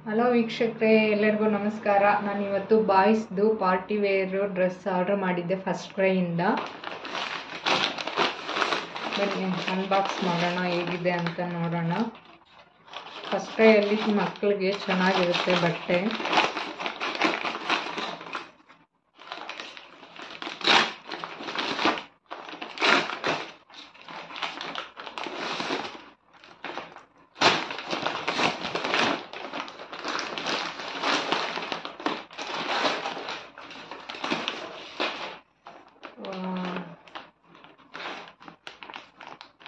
Hello ವೀಕ್ಷಕರೇ, ಎಲ್ಲರಿಗೂ ನಮಸ್ಕಾರ. ನಾನು ಇವತ್ತು ಬಾಯ್ಸ್ದು ಪಾರ್ಟಿ ವೇರ್ ಡ್ರೆಸ್ ಆರ್ಡರ್ ಮಾಡಿದ್ದೆ ಫಸ್ಟ್ ಕ್ರೈಯಿಂದ. ಬನ್ನಿ ಅನ್ಬಾಕ್ಸ್ ಮಾಡೋಣ, ಹೇಗಿದೆ ಅಂತ ನೋಡೋಣ. ಫಸ್ಟ್ ಕ್ರೈಯಲ್ಲಿ ಮಕ್ಕಳಿಗೆ ಚೆನ್ನಾಗಿರುತ್ತೆ ಬಟ್ಟೆ.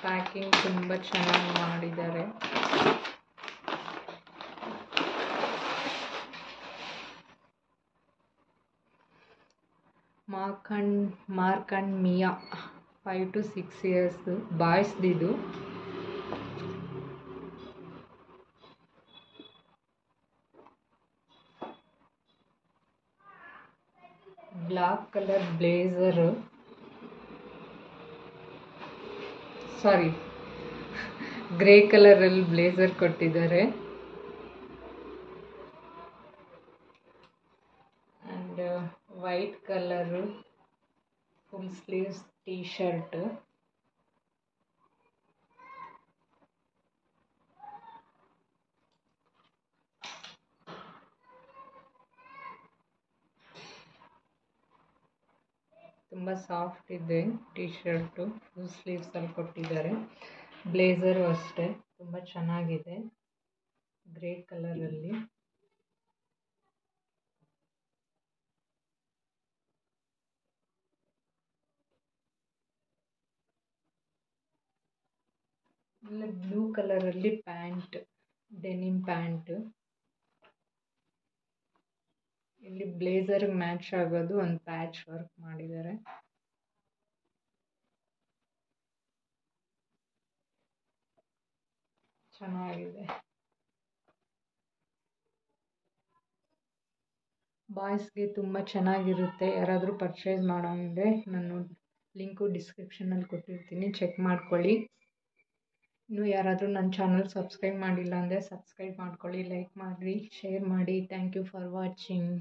ಪ್ಯಾಕಿಂಗ್ ತುಂಬ ಚೆನ್ನಾಗಿ ಮಾಡಿದ್ದಾರೆ. Mark and Mia 5 to 6 years ಬಾಯ್ಸ್ದಿದು. ಬ್ಲಾಕ್ ಕಲರ್ ಬ್ಲೇಸರು, ಗ್ರೇ ಕಲರಲ್ಲಿ ಬ್ಲೇಸರ್ ಕೊಟ್ಟಿದ್ದಾರೆ. And white colour full sleeves T shirt. ತುಂಬ ಸಾಫ್ಟ್ ಇದೆ ಟೀ ಶರ್ಟು, ಫುಲ್ ಸ್ಲೀವ್ಸಲ್ಲಿ ಕೊಟ್ಟಿದ್ದಾರೆ. ಬ್ಲೇಸರು ಅಷ್ಟೇ ತುಂಬ ಚೆನ್ನಾಗಿದೆ, ಗ್ರೇ ಕಲರಲ್ಲಿ. ಇಲ್ಲಿ ಬ್ಲೂ ಕಲರಲ್ಲಿ ಪ್ಯಾಂಟ್, ಡೆನಿಮ್ ಪ್ಯಾಂಟ್. ಇಲ್ಲಿ ಬ್ಲೇಸರ್ಗೆ ಮ್ಯಾಚ್ ಆಗೋದು ಒಂದು ಪ್ಯಾಚ್ ವರ್ಕ್ ಮಾಡಿದ್ದಾರೆ. ಚೆನ್ನಾಗಿದೆ. ಬಾಯ್ಸ್ಗೆ ತುಂಬ ಚೆನ್ನಾಗಿರುತ್ತೆ. ಯಾರಾದರೂ ಪರ್ಚೇಸ್ ಮಾಡೋಂಗೆ ನಾನು ಲಿಂಕು ಡಿಸ್ಕ್ರಿಪ್ಷನಲ್ಲಿ ಕೊಟ್ಟಿರ್ತೀನಿ, ಚೆಕ್ ಮಾಡ್ಕೊಳ್ಳಿ. ಇನ್ನೂ ಯಾರಾದರೂ ನನ್ನ ಚಾನಲ್ ಸಬ್ಸ್ಕ್ರೈಬ್ ಮಾಡಿಲ್ಲ ಅಂದರೆ ಸಬ್ಸ್ಕ್ರೈಬ್ ಮಾಡ್ಕೊಳ್ಳಿ, ಲೈಕ್ ಮಾಡಿ, ಶೇರ್ ಮಾಡಿ. Thank you for watching.